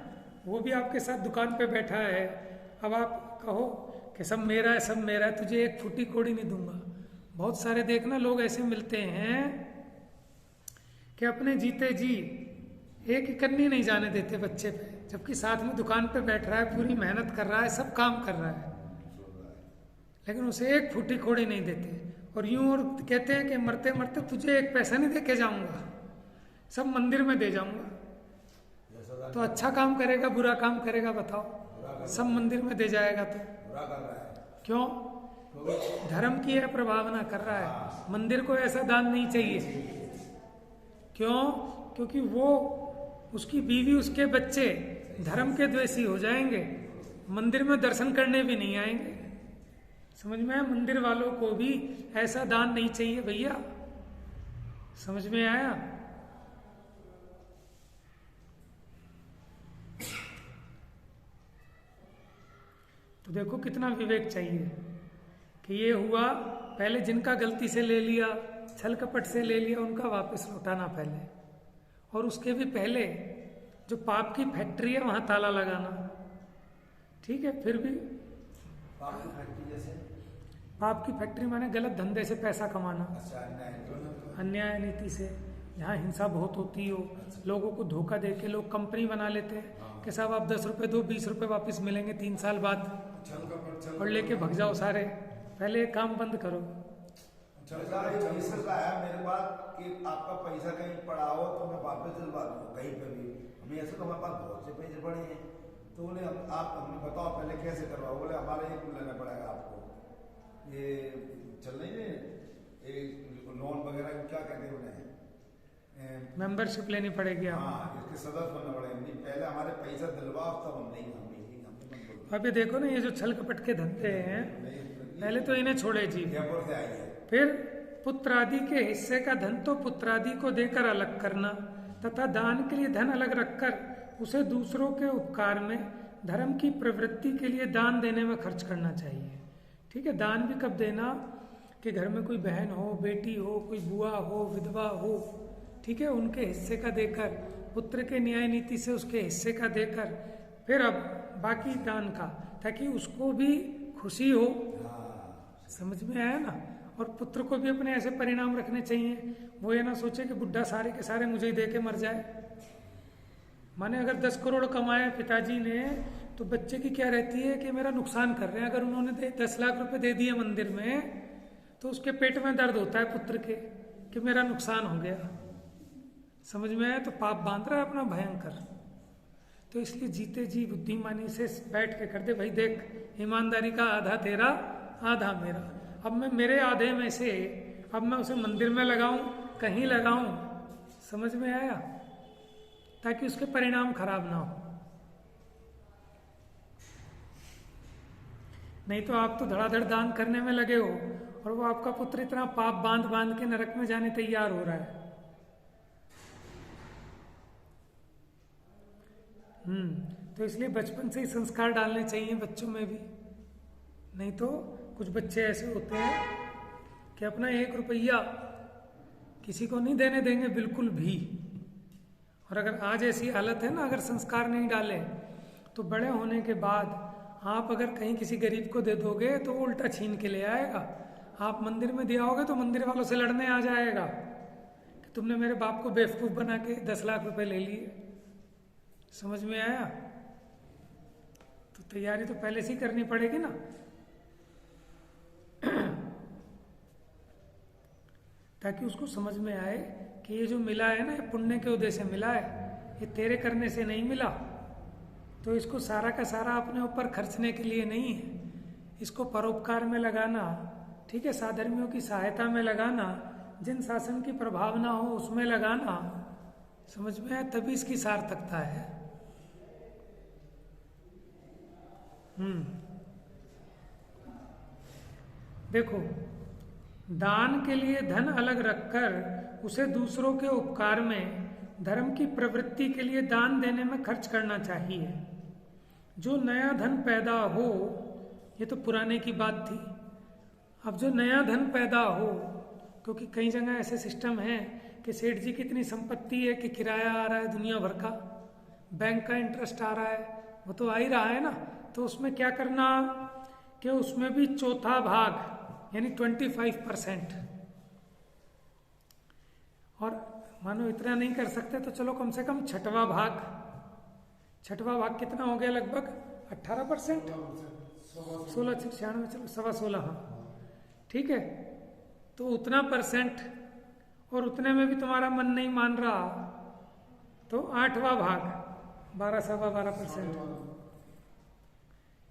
वो भी आपके साथ दुकान पे बैठा है, अब आप कहो कि सब मेरा है, सब मेरा है, तुझे एक फूटी कोड़ी नहीं दूंगा। बहुत सारे देखना लोग ऐसे मिलते हैं कि अपने जीते जी एक इकन्नी नहीं जाने देते बच्चे पे, जबकि साथ में दुकान पे बैठ रहा है, पूरी मेहनत कर रहा है, सब काम कर रहा है, लेकिन उसे एक फूटी कोड़ी नहीं देते। और यूं और कहते हैं कि मरते मरते तुझे एक पैसा नहीं दे के जाऊंगा, सब मंदिर में दे जाऊंगा। तो अच्छा काम करेगा बुरा काम करेगा बताओ? सब मंदिर में दे जाएगा तो क्यों? धर्म की है प्रभावना कर रहा है। मंदिर को ऐसा दान नहीं चाहिए। क्यों? क्योंकि वो, उसकी बीवी, उसके बच्चे धर्म के द्वेषी हो जाएंगे, मंदिर में दर्शन करने भी नहीं आएंगे। समझ में आया? मंदिर वालों को भी ऐसा दान नहीं चाहिए भैया। समझ में आया? तो देखो कितना विवेक चाहिए कि ये हुआ, पहले जिनका गलती से ले लिया, छल कपट से ले लिया, उनका वापस लौटाना पहले, और उसके भी पहले जो पाप की फैक्ट्री है वहां ताला लगाना। ठीक है? फिर भी पाप की फैक्ट्री माने गलत धंधे से पैसा कमाना, अन्याय नीति से, जहाँ हिंसा बहुत होती हो, लोगों को धोखा देके लोग कंपनी बना लेते हैं कि साहब आप 10 रुपए दो, 20 रुपए वापस मिलेंगे 3 साल बाद, और लेके भग जाओ सारे। पहले काम बंद करो। है मेरे पास कि आपका पैसा कहीं पड़ा हो तो मैं वापस दिलवा दूँ कहीं पे भी। हमें ऐसे तो हमारे पास बहुत से पैसे पड़े हैं, तो उन्हें आप हमें बताओ पहले कैसे करवाओ। बोले हमारे एक लेना पड़ेगा आपको, ये चल रही है लोन वगैरह, क्या कहते हैं उन्हें, मेंबरशिप लेनी पड़ेगी। हाँ, इसके सदस्य बनना पड़ेगा। नहीं पहले हमारे पैसा दिलवाओ तब हम नहीं। अब ये देखो ना, ये जो छल कपट के धंधे हैं, पहले तो इन्हें छोड़े जी। फिर पुत्र आदि के हिस्से का धन तो पुत्र आदि को देकर अलग करना, तथा दान के लिए धन अलग रखकर उसे दूसरों के उपकार में, धर्म की प्रवृत्ति के लिए दान देने में खर्च करना चाहिए। ठीक है? दान भी कब देना कि घर में कोई बहन हो, बेटी हो, कोई बुआ हो, विधवा हो, ठीक है, उनके हिस्से का देकर, पुत्र के न्याय नीति से उसके हिस्से का देकर, फिर अब बाकी दान का, ताकि उसको भी खुशी हो। समझ में आया ना? और पुत्र को भी अपने ऐसे परिणाम रखने चाहिए, वो ये ना सोचे कि बुढ़ा सारे के सारे मुझे ही दे के मर जाए। माने अगर 10 करोड़ कमाए पिताजी ने, तो बच्चे की क्या रहती है कि मेरा नुकसान कर रहे हैं। अगर उन्होंने 10 लाख रुपए दे दिए मंदिर में, तो उसके पेट में दर्द होता है पुत्र के कि मेरा नुकसान हो गया। समझ में आया? तो पाप बांध रहा है अपना भयंकर। तो इसलिए जीते जी बुद्धिमानी से बैठ के कर दे, भाई देख ईमानदारी का आधा तेरा आधा मेरा। अब मैं मेरे आधे में से अब मैं उसे मंदिर में लगाऊं, कहीं लगाऊं, समझ में आया? ताकि उसके परिणाम खराब ना हो। नहीं तो आप तो धड़ाधड़ दान करने में लगे हो और वो आपका पुत्र इतना पाप बांध बांध के नरक में जाने तैयार हो रहा है। तो इसलिए बचपन से ही संस्कार डालने चाहिए बच्चों में भी। नहीं तो कुछ बच्चे ऐसे होते हैं कि अपना 1 रुपया किसी को नहीं देने देंगे बिल्कुल भी। और अगर आज ऐसी हालत है ना, अगर संस्कार नहीं डाले तो बड़े होने के बाद आप अगर कहीं किसी गरीब को दे दोगे तो वो उल्टा छीन के ले आएगा। आप मंदिर में दिया होगे तो मंदिर वालों से लड़ने आ जाएगा कि तुमने मेरे बाप को बेवकूफ बना के 10 लाख रुपए ले लिए। समझ में आया? तो तैयारी तो पहले से ही करनी पड़ेगी ना। ताकि उसको समझ में आए कि ये जो मिला है ना, ये पुण्य के उदय से मिला है, ये तेरे करने से नहीं मिला। तो इसको सारा का सारा अपने ऊपर खर्चने के लिए नहीं है, इसको परोपकार में लगाना, ठीक है, साधर्मियों की सहायता में लगाना, जिन शासन की प्रभावना हो उसमें लगाना। समझ में आया? तभी इसकी सार्थकता है। देखो, दान के लिए धन अलग रखकर उसे दूसरों के उपकार में, धर्म की प्रवृत्ति के लिए दान देने में खर्च करना चाहिए। जो नया धन पैदा हो, ये तो पुराने की बात थी। अब जो नया धन पैदा हो, क्योंकि कई जगह ऐसे सिस्टम है कि सेठ जी की इतनी संपत्ति है कि किराया आ रहा है दुनिया भर का, बैंक का इंटरेस्ट आ रहा है, वो तो आ ही रहा है ना। तो उसमें क्या करना कि उसमें भी चौथा भाग यानी 25%, और मानो इतना नहीं कर सकते तो चलो कम से कम छठवां भाग कितना हो गया? लगभग 18%, 1696, चलो 16.25, हाँ ठीक है। तो उतना %, और उतने में भी तुम्हारा मन नहीं मान रहा तो 8वां भाग 12.25%,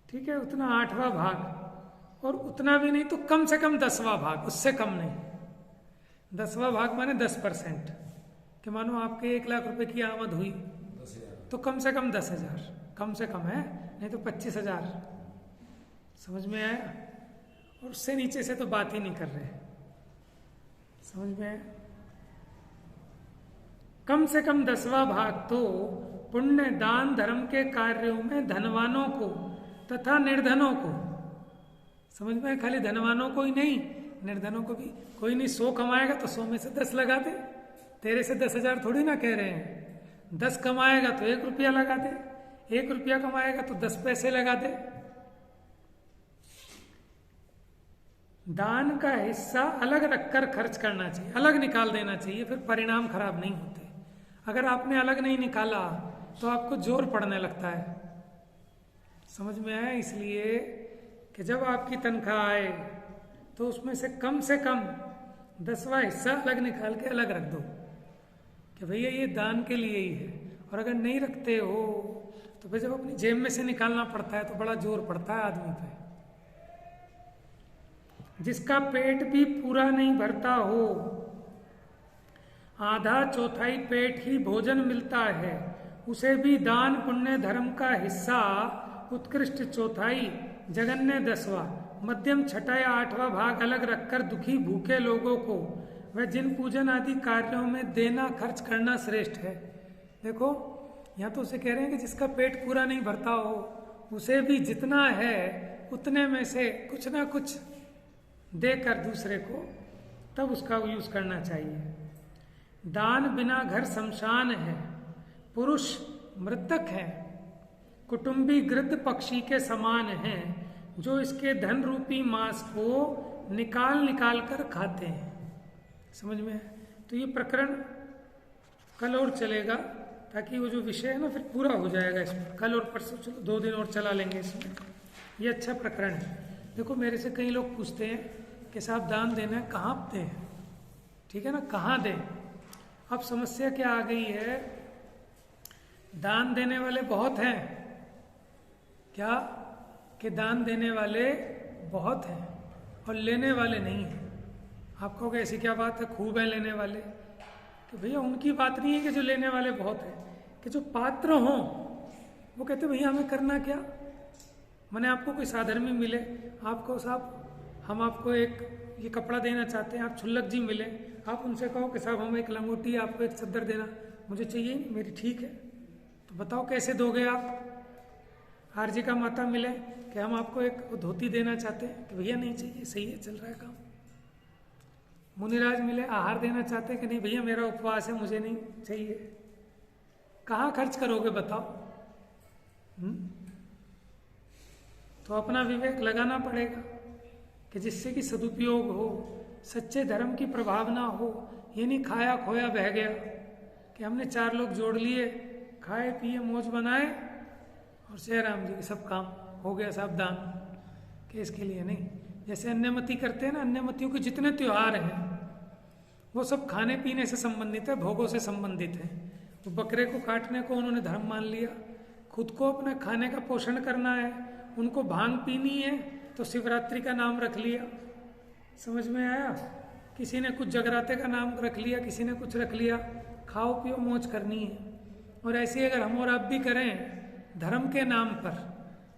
ठीक है, उतना 8वां भाग। और उतना भी नहीं तो कम से कम 10वां भाग, उससे कम नहीं। 10वां भाग माने 10%, कि मानो आपके 1 लाख रुपए की आमद हुई तो कम से कम 10,000, कम से कम है, नहीं तो 25,000। समझ में आया? और उससे नीचे से तो बात ही नहीं कर रहे। समझ में आया? कम से कम 10वां भाग तो पुण्य, दान, धर्म के कार्यों में धनवानों को तथा निर्धनों को, समझ में, खाली धनवानों को ही नहीं, निर्धनों को भी। कोई नहीं 100 कमाएगा तो 100 में से 10 लगा दे, तेरे से 10,000 थोड़ी ना कह रहे हैं। 10 कमाएगा तो 1 रुपया लगा दे, 1 रुपया कमाएगा तो 10 पैसे लगा दे। दान का हिस्सा अलग रखकर खर्च करना चाहिए, अलग निकाल देना चाहिए, फिर परिणाम खराब नहीं होते। अगर आपने अलग नहीं निकाला तो आपको जोर पड़ने लगता है। समझ में आया? इसलिए कि जब आपकी तनख्वाह आए तो उसमें से कम 10वां हिस्सा अलग निकाल के अलग रख दो कि भैया ये दान के लिए ही है। और अगर नहीं रखते हो तो फिर जब अपनी जेब में से निकालना पड़ता है तो बड़ा जोर पड़ता है आदमी पे। जिसका पेट भी पूरा नहीं भरता हो, आधा चौथाई पेट ही भोजन मिलता है, उसे भी दान पुण्य धर्म का हिस्सा उत्कृष्ट चौथाई, जगन्य 10वां, मध्यम 6ठा या 8वां भाग अलग रखकर दुखी भूखे लोगों को व जिन पूजन आदि कार्यों में देना खर्च करना श्रेष्ठ है। देखो, यहाँ तो उसे कह रहे हैं कि जिसका पेट पूरा नहीं भरता हो उसे भी जितना है उतने में से कुछ ना कुछ देकर दूसरे को तब उसका यूज करना चाहिए। दान बिना घर शमशान है, पुरुष मृतक है, कुटुंबी गृद्ध पक्षी के समान हैं, जो इसके धन रूपी मांस को निकाल कर खाते हैं। समझ में? तो ये प्रकरण कल और चलेगा, ताकि वो जो विषय है ना फिर पूरा हो जाएगा इसमें। कल और परसों, चलो 2 दिन और चला लेंगे इसमें। ये अच्छा प्रकरण है। देखो, मेरे से कई लोग पूछते हैं कि साहब दान देना है, कहाँ दें? ठीक है ना, कहाँ दें? अब समस्या क्या आ गई है, दान देने वाले बहुत हैं, क्या कि दान देने वाले बहुत हैं और लेने वाले नहीं हैं। आप कहोगे ऐसी क्या बात है, खूब है लेने वाले। कि भैया उनकी बात नहीं है कि जो लेने वाले बहुत हैं, कि जो पात्र हों वो कहते भैया हमें करना क्या, मैंने आपको कोई साधर्मी मिले, आपको साहब हम आपको एक ये कपड़ा देना चाहते हैं, आप छुल्लक जी मिले, आप उनसे कहो कि साहब हम एक लंगोटी आपको एक चद्दर देना मुझे चाहिए, मेरी ठीक है, तो बताओ कैसे दोगे आप। आरजी का माता मिले कि हम आपको एक धोती देना चाहते हैं कि भैया नहीं चाहिए, सही है, चल रहा है काम। मुनिराज मिले, आहार देना चाहते हैं कि नहीं भैया मेरा उपवास है, मुझे नहीं चाहिए। कहाँ खर्च करोगे बताओ? तो अपना विवेक लगाना पड़ेगा कि जिससे कि सदुपयोग हो, सच्चे धर्म की प्रभावना हो। ये नहीं खाया खोया बह गया कि हमने 4 लोग जोड़ लिए, खाए पिए मौज बनाए और जय राम जी के सब काम हो गया, सब दान कि इसके लिए नहीं। जैसे अन्यमति करते हैं ना, अन्यमतियों के जितने त्योहार हैं वो सब खाने पीने से संबंधित है, भोगों से संबंधित है। वो बकरे को काटने को उन्होंने धर्म मान लिया, खुद को अपने खाने का पोषण करना है, उनको भांग पीनी है तो शिवरात्रि का नाम रख लिया। समझ में आया? किसी ने कुछ जगराते का नाम रख लिया, किसी ने कुछ रख लिया, खाओ पियो मौज करनी है। और ऐसे अगर हम और आप भी करें धर्म के नाम पर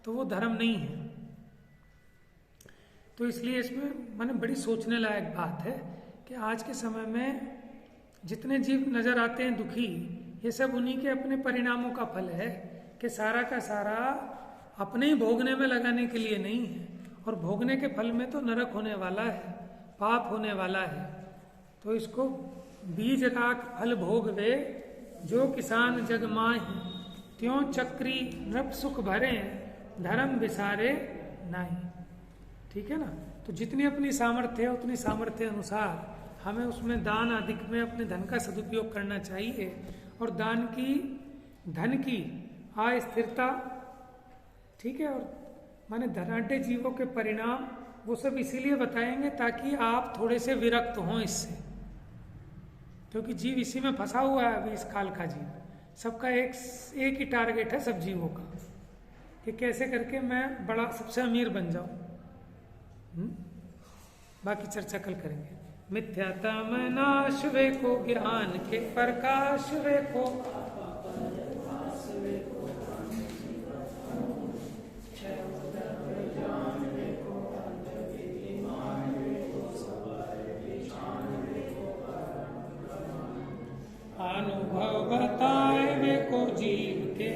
तो वो धर्म नहीं है। तो इसलिए इसमें मैंने बड़ी सोचने लायक बात है कि आज के समय में जितने जीव नजर आते हैं दुखी, ये सब उन्हीं के अपने परिणामों का फल है कि सारा का सारा अपने ही भोगने में लगाने के लिए नहीं है। और भोगने के फल में तो नरक होने वाला है, पाप होने वाला है। तो इसको बीज राख फल भोग वे, जो किसान जग माहि, त्यों चक्री नृप सुख भरे, धर्म विसारे नाही। ठीक है ना? तो जितनी अपनी सामर्थ्य है उतनी सामर्थ्य अनुसार हमें उसमें दान आदि में अपने धन का सदुपयोग करना चाहिए। और दान की, धन की अस्थिरता, ठीक है, और माने धनाढ्य जीवों के परिणाम वो सब इसीलिए बताएंगे ताकि आप थोड़े से विरक्त हों इससे, क्योंकि जीव इसी में फंसा हुआ है अभी। इस काल का जीव सबका एक ही टारगेट है सब जीवों का कि कैसे करके मैं बड़ा सबसे अमीर बन जाऊं। बाकी चर्चा कल करेंगे। मिथ्याता में नाश वे को, ज्ञान के प्रकाश वे को, अनुभव बताए वे को जीव के